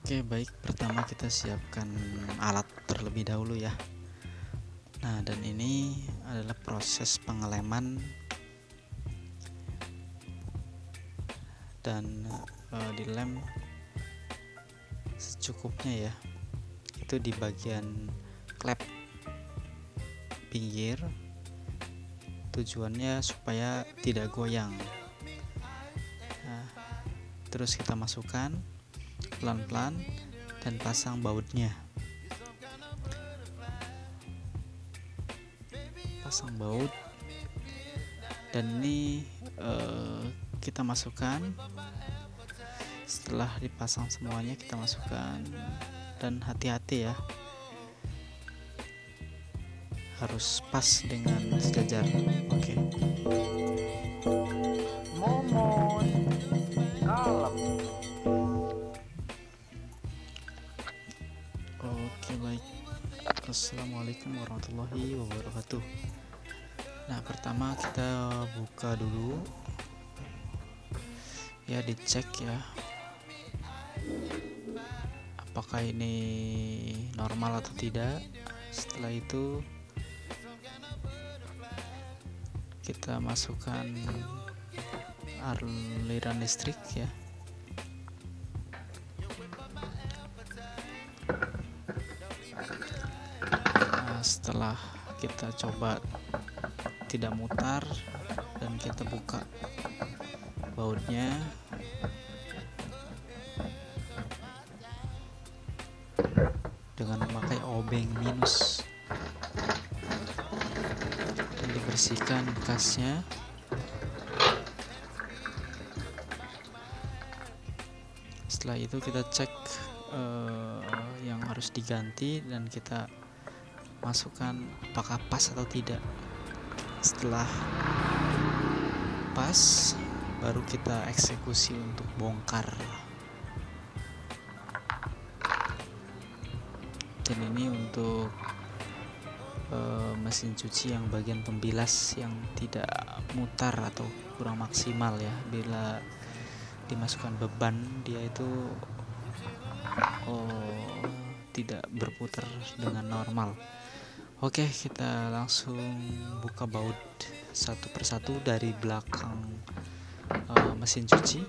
Oke, baik. Pertama kita siapkan alat terlebih dahulu ya. Nah, dan ini adalah proses pengeleman dan dilem secukupnya ya. Itu di bagian klep pinggir. Tujuannya supaya tidak goyang. Nah, terus kita masukkan pelan-pelan dan pasang bautnya. Pasang baut, dan ini kita masukkan. Setelah dipasang semuanya kita masukkan, dan hati-hati ya, harus pas dengan sejajar. Oke. Momon kalem. Oke, baik. Assalamualaikum warahmatullahi wabarakatuh. Nah, pertama kita buka dulu ya, dicek ya apakah ini normal atau tidak. Setelah itu kita masukkan aliran listrik ya. Nah, setelah kita coba tidak mutar dan kita buka bautnya, dengan memakai obeng minus dan dibersihkan bekasnya. Setelah itu kita cek yang harus diganti dan kita masukkan apakah pas atau tidak. Setelah pas, baru kita eksekusi untuk bongkar. Dan ini untuk mesin cuci yang bagian pembilas yang tidak mutar atau kurang maksimal ya. Bila dimasukkan beban, dia itu tidak berputar dengan normal. Oke, kita langsung buka baut satu persatu dari belakang mesin cuci.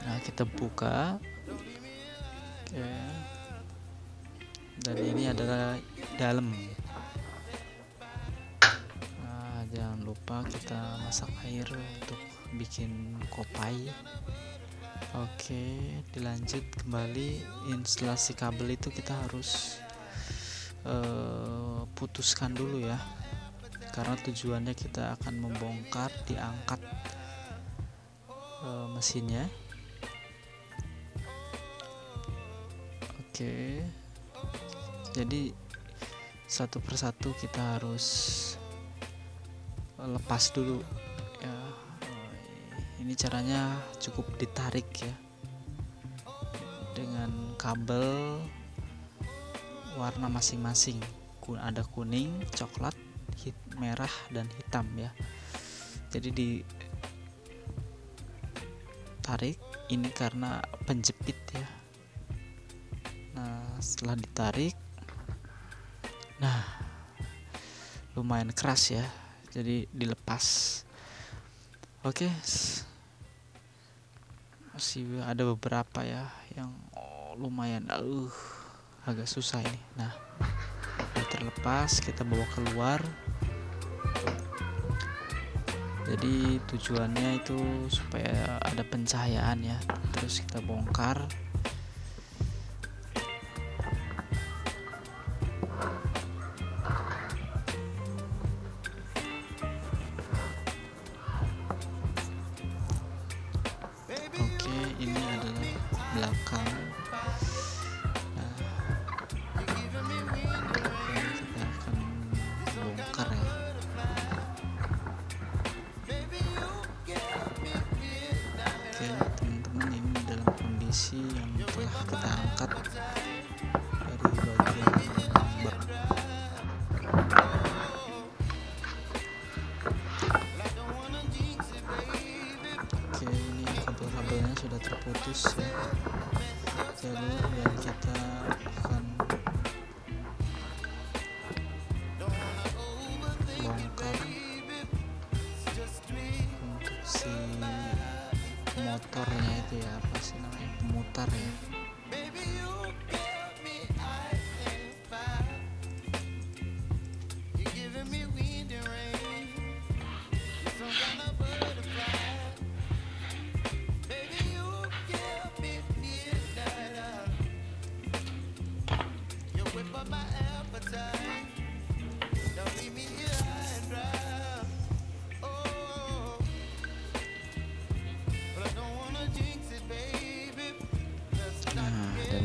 Nah, kita buka. Oke. Dan ini adalah dalam. Nah, jangan lupa kita masak air untuk bikin kopai. Oke, dilanjut kembali. Instalasi kabel itu kita harus putuskan dulu ya, karena tujuannya kita akan membongkar, diangkat mesinnya. Oke, jadi satu persatu kita harus lepas dulu ya. Ini caranya cukup ditarik ya, dengan kabel warna masing-masing. Ada kuning, coklat, merah, dan hitam ya. Jadi ditarik ini karena penjepit ya. Nah, setelah ditarik, nah lumayan keras ya, jadi dilepas. Oke, masih ada beberapa ya yang lumayan agak susah ini. Nah, udah terlepas, kita bawa keluar. Jadi tujuannya itu supaya ada pencahayaan ya. Terus kita bongkar. Oke, ini adalah belakang. Yang telah kita angkat dari bagian bak. Oke, ini kabel-kabelnya sudah terputus ya. jalur dan kita akan bongkar untuk si motornya itu ya, apa sih namanya, pemutar ya.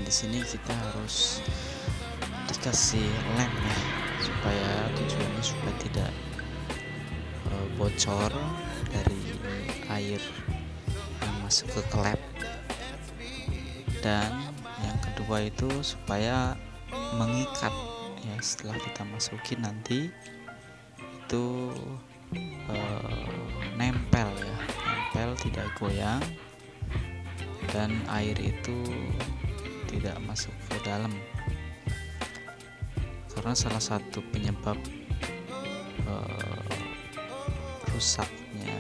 Di sini kita harus dikasih lem ya, supaya tujuannya supaya tidak bocor dari air yang masuk ke klep, dan yang kedua itu supaya mengikat ya, setelah kita masukin nanti itu nempel ya, nempel tidak goyang dan air itu tidak masuk ke dalam, karena salah satu penyebab rusaknya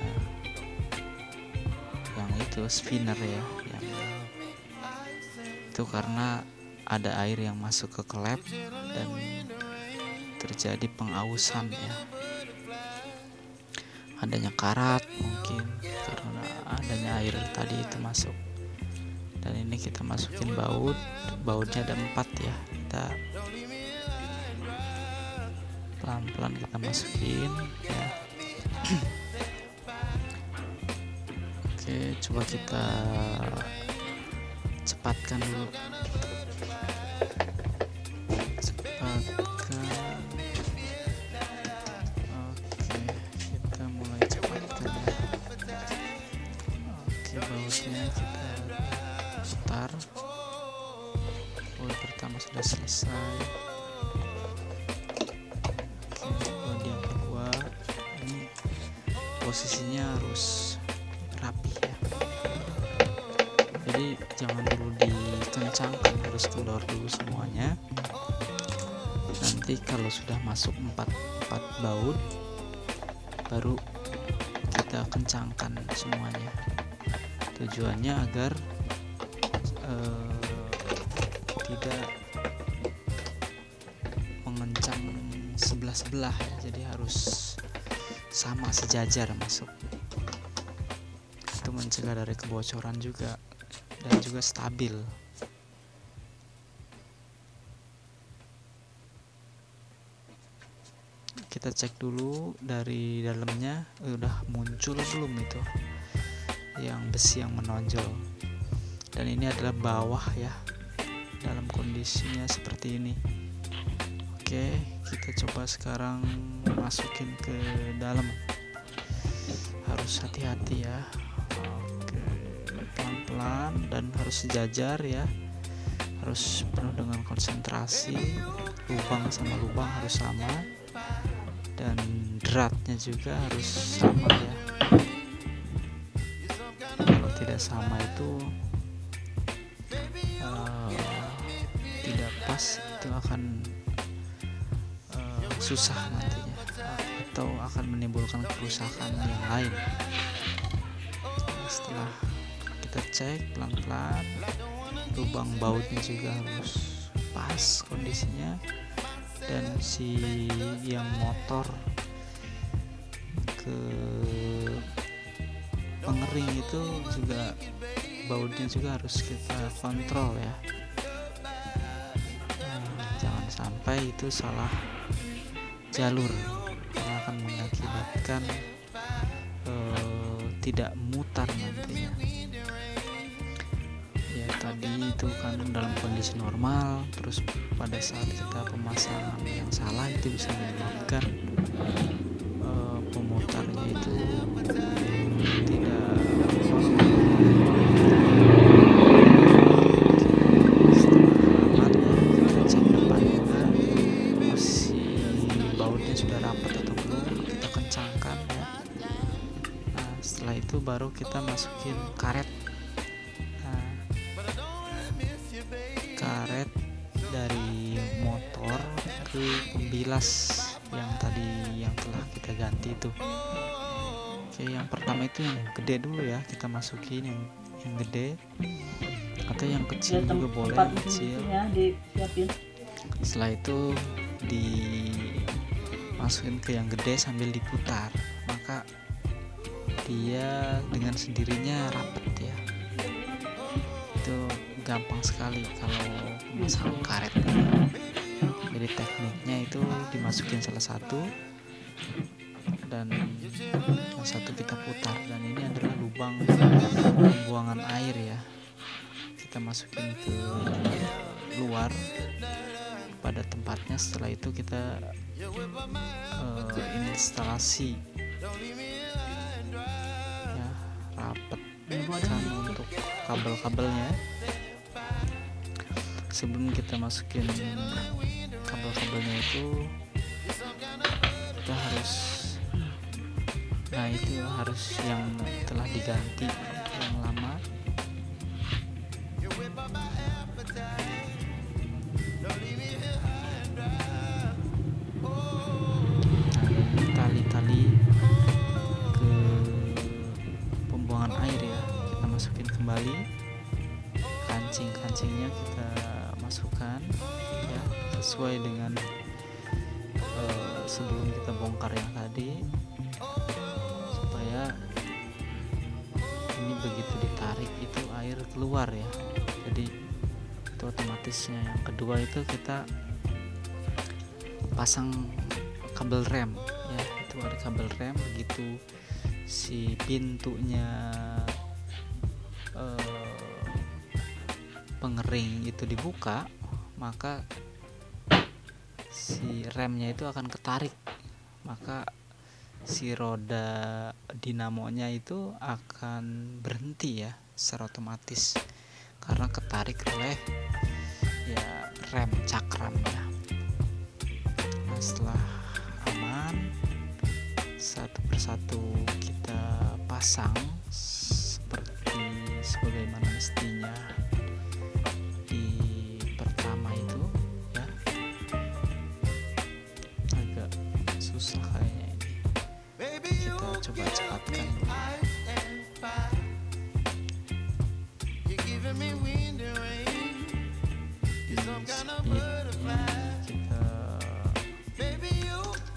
yang itu spinner ya, yang itu karena ada air yang masuk ke klep dan terjadi pengausan ya, adanya karat mungkin karena adanya air tadi itu masuk. Dan ini kita masukin bautnya ada 4 ya, kita pelan-pelan kita masukin ya. Oke, coba kita cepatkan dulu, oke, kita mulai cepatkan ya. Oke, bautnya kita putar. Baut pertama sudah selesai. Oke, baut yang kedua ini posisinya harus rapi ya, jadi jangan dulu dikencangkan, harus keluar dulu semuanya. Nanti kalau sudah masuk 4 baut baru kita kencangkan semuanya, tujuannya agar tidak mengencang sebelah-sebelah ya, jadi harus sama sejajar masuk, itu mencegah dari kebocoran juga dan juga stabil. Kita cek dulu dari dalamnya udah muncul belum itu yang besi yang menonjol, dan ini adalah bawah ya, dalam kondisinya seperti ini. Oke, kita coba sekarang masukin ke dalam, harus hati-hati ya. Oke, pelan-pelan dan harus sejajar ya, harus penuh dengan konsentrasi, lubang sama lubang harus sama dan dratnya juga harus sama ya. Kalau tidak sama itu tidak pas, itu akan susah nantinya atau akan menimbulkan kerusakan yang lain. Setelah kita cek pelan-pelan, lubang bautnya juga harus pas kondisinya, dan si yang motor ke pengering itu juga bautnya juga harus kita kontrol ya. Jangan sampai itu salah jalur, karena akan mengakibatkan tidak mutar nantinya. Ya tadi itu kan dalam kondisi normal, terus pada saat kita pemasangan yang salah itu bisa menyebabkan pemutarnya itu tidak sudah rapat atau belum, kita kencangkan ya. Nah, setelah itu baru kita masukin karet. Nah, itu pembilas yang tadi yang telah kita ganti itu. Oke, yang pertama itu yang gede dulu ya, kita masukin yang gede, atau yang kecil juga boleh, kecil. Setelah itu dimasukin ke yang gede sambil diputar, maka dia dengan sendirinya rapet ya. Itu gampang sekali kalau masang karet. Jadi tekniknya itu dimasukin salah satu dan yang satu kita putar, dan ini adalah lubang pembuangan air ya. Kita masukin ke luar pada tempatnya. Setelah itu kita instalasi ya, rapetkan untuk kabel-kabelnya. Sebelum kita masukin kabel-kabelnya itu kita harus yang telah diganti, yang lama. Tali-tali ke pembuangan air ya, kita masukin kembali. Kancing-kancingnya kita masukkan ya, sesuai dengan sebelum kita bongkar yang tadi, supaya ini begitu ditarik itu air keluar ya. Jadi itu otomatisnya. Yang kedua itu kita pasang kabel rem ya, itu ada kabel rem. Begitu si pintunya pengering itu dibuka, maka si remnya itu akan ketarik, maka si roda dinamonya itu akan berhenti ya secara otomatis karena ketarik oleh ya rem cakramnya. Nah, setelah aman, satu persatu kita pasang seperti sebagaimana mestinya di pertama itu ya. Agak susah kayaknya ini, kita coba cepatkan dulu.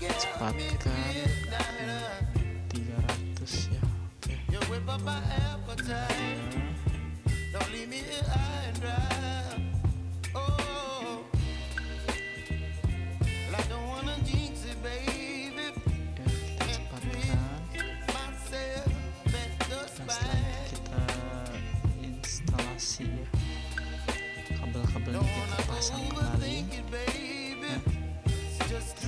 Kita cepatkan 300 ya. Oke. Kabel-kabelnya kita pasang kembali ya,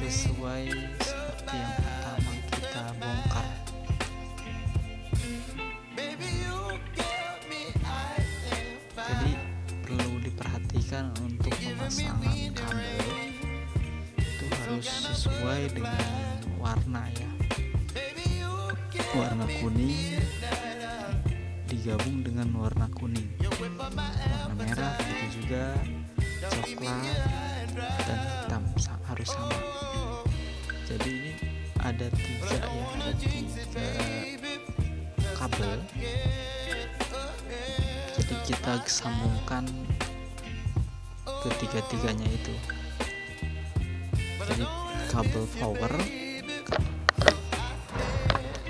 sesuai seperti yang pertama kita bongkar. Jadi perlu diperhatikan untuk pemasangan kabel itu harus sesuai dengan warna ya. Warna kuning digabung dengan warna kuning, warna merah, begitu juga coklat dan hitam harus sama. Jadi ini ada tiga kabel, jadi kita sambungkan ketiga-tiganya itu. Jadi kabel power.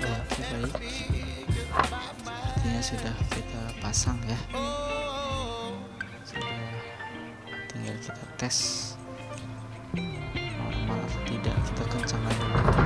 Oke, baik, sudah kita pasang ya, sudah tinggal kita tes normal atau tidak. Kita kencangkan dulu.